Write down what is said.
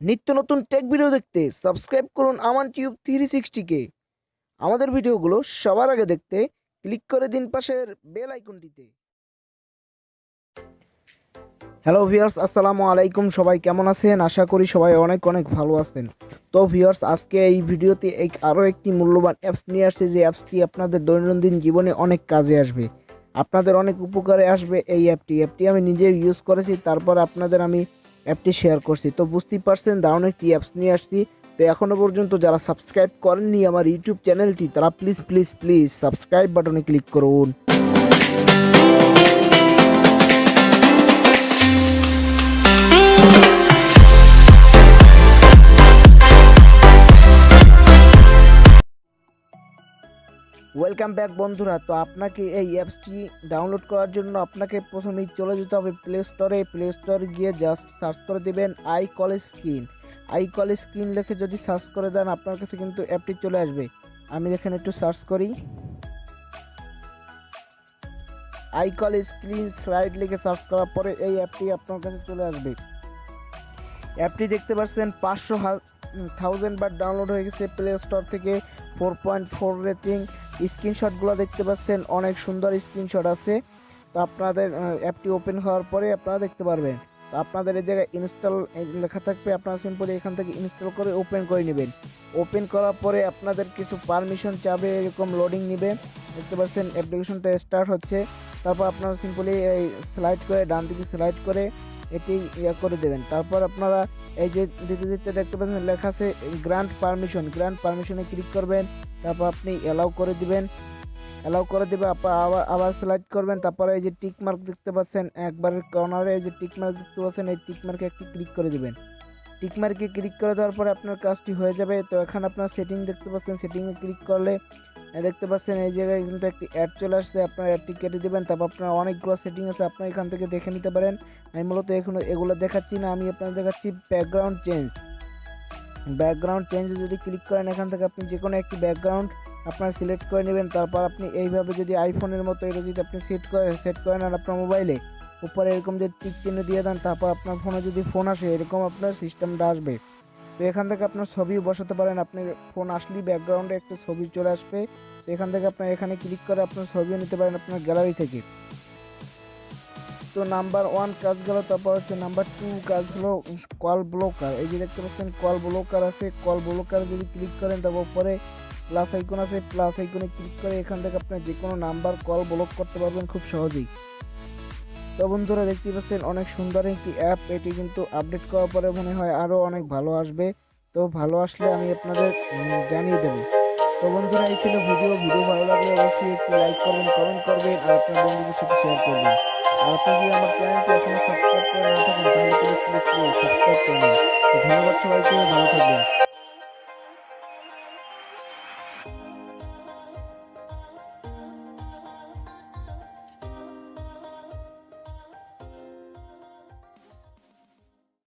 নিত্য নতুন take video দেখতে সাবস্ক্রাইব করুন আমান টিউব 360 কে। আমাদের ভিডিওগুলো সবার আগে দেখতে ক্লিক করে দিন পাশের বেল আইকনটিতে। হ্যালো ভিউয়ার্স, আসসালামু আলাইকুম। সবাই কেমন আছেন? আশা করি সবাই অনেক অনেক ভালো আছেন। তো ভিউয়ার্স, আজকে এই ভিডিওতে আরও একটি মূল্যবান অ্যাপস নিয়ে আসছে, যে অ্যাপসটি আপনাদের দৈনন্দিন জীবনে অনেক কাজে আসবে, আপনাদের অনেক উপকারে আসবে। এই অ্যাপটি আমি নিজে ইউজ করেছি, তারপর আপনাদের আমি অ্যাপটি শেয়ার করছি। তো বুঝতেই পারছেন দারুণ একটি অ্যাপস নিয়ে আসছি। তো এখনও পর্যন্ত যারা সাবস্ক্রাইব করেননি আমার ইউটিউব চ্যানেলটি, তারা প্লিজ প্লিজ প্লিজ সাবস্ক্রাইব বাটনে ক্লিক করুন। ওয়েলকাম ব্যাক বন্ধুরা। তো আপনাকে এই অ্যাপসটি ডাউনলোড করার জন্য আপনাকে প্রথমেই চলে যেতে হবে প্লে স্টোরে গিয়ে জাস্ট সার্চ করে দেবেন আই কল স্ক্রিন লিখে যদি সার্চ করে দেন আপনার কাছে কিন্তু অ্যাপটি চলে আসবে। আমি এখানে একটু সার্চ করি, আই কল স্ক্রিন স্লাইড লিখে সার্চ করার পরে এই অ্যাপটি আপনার কাছে চলে আসবে। অ্যাপটি দেখতে পাচ্ছেন 500,000 বার ডাউনলোড হয়ে গেছে প্লে স্টোর থেকে, 4.4 রেটিং। স্ক্রিনশটগুলো দেখতে পাচ্ছেন, অনেক সুন্দর স্ক্রিনশট আছে। তো আপনাদের অ্যাপটি ওপেন হওয়ার পরে আপনারা দেখতে পারবেন। তো আপনাদের এই জায়গায় ইনস্টল লেখা থাকবে, আপনারা সিম্পলি এখান থেকে ইনস্টল করে ওপেন করে নেবেন। ওপেন করার পরে আপনাদের কিছু পারমিশন চাবে, এরকম লোডিং নেবে। দেখতে পাচ্ছেন অ্যাপ্লিকেশনটা স্টার্ট হচ্ছে। তারপর আপনারা সিম্পলি এই স্লাইড করে ডান দিকে স্লাইড করে এটি করে দেবেন। তারপর আপনারা এই যে দিতে দেখতে পাচ্ছেন লেখা আছে গ্রান্ট পারমিশনে ক্লিক করবেন। তারপর আপনি অ্যালাউ করে দিবেন, আবার সিলেক্ট করবেন। তারপরে এই যে টিক মার্ক দেখতে পাচ্ছেন একবারের কর্নারে, এই যে টিক মার্ক দেখতে পাচ্ছেন, এই টিক মার্কে একটি ক্লিক করে দিবেন। টিক মার্কে ক্লিক করে দেওয়ার পরে আপনার কাজটি হয়ে যাবে। তো এখানে আপনার সেটিং দেখতে পাচ্ছেন, সেটিংয়ে ক্লিক করলে দেখতে পাচ্ছেন এই জায়গায় কিন্তু একটি অ্যাড চলে আসছে, আপনার অ্যাডটি কেটে দেবেন। তারপর আপনার অনেকগুলো সেটিং আছে, আপনার এখান থেকে দেখে নিতে পারেন। আমি মূলত এগুলো দেখাচ্ছি না, আমি আপনাদের দেখাচ্ছি ব্যাকগ্রাউন্ড চেঞ্জে যদি ক্লিক করেন এখান থেকে আপনি যে কোনো একটি ব্যাকগ্রাউন্ড আপনার সিলেক্ট করে নেবেন। তারপর আপনি এইভাবে যদি আইফোনের মতো এটা যদি আপনি সেট করেন আর আপনার মোবাইলে উপরে এরকম যদি টিক চিহ্ন দিয়ে দেন, তারপর আপনার ফোনে যদি ফোন আসে এরকম আপনার সিস্টেমটা আসবে। তো এখান থেকে আপনার ছবিও বসাতে পারেন, আপনার ফোন আসলেই ব্যাকগ্রাউন্ডে একটা ছবি চলে আসবে। তো এখান থেকে আপনার এখানে ক্লিক করে আপনার ছবিও নিতে পারেন আপনার গ্যালারি থেকে। তো নাম্বার 1 কাজ গেল। তারপর হচ্ছে নাম্বার 2 কাজ হলো কল ব্লকার। এই যে দেখতে পাচ্ছেন কল ব্লকার আছে, কল ব্লকার যদি ক্লিক করেন তারপর পরে প্লাস আইকন আছে, প্লাস আইকনে ক্লিক করে এখান থেকে আপনার যে কোনো নাম্বার কল ব্লক করতে পারবেন খুব সহজেই। তো বন্ধুরা দেখতে পাচ্ছেন অনেক সুন্দর একটি অ্যাপ, এটি কিন্তু আপডেট করার পরে মনে হয় আরও অনেক ভালো আসবে। তো ভালো আসলে আমি আপনাদের জানিয়ে দেবো। তো বন্ধুরা এই ছিল ভিডিও ভালো লাগলে অবশ্যই একটু লাইক করবেন, কমেন্ট করবেন আর আপনার বন্ধুদের সাথে শেয়ার করবেন। আর আপনি যদি আমার চ্যানেলটি এখনো সাবস্ক্রাইব করে না থাকেন তাহলে প্লিজ প্লিজ প্লিজ সাবস্ক্রাইব করে নিন। তো ধন্যবাদ সবাইকে, ভালো থাকবেন।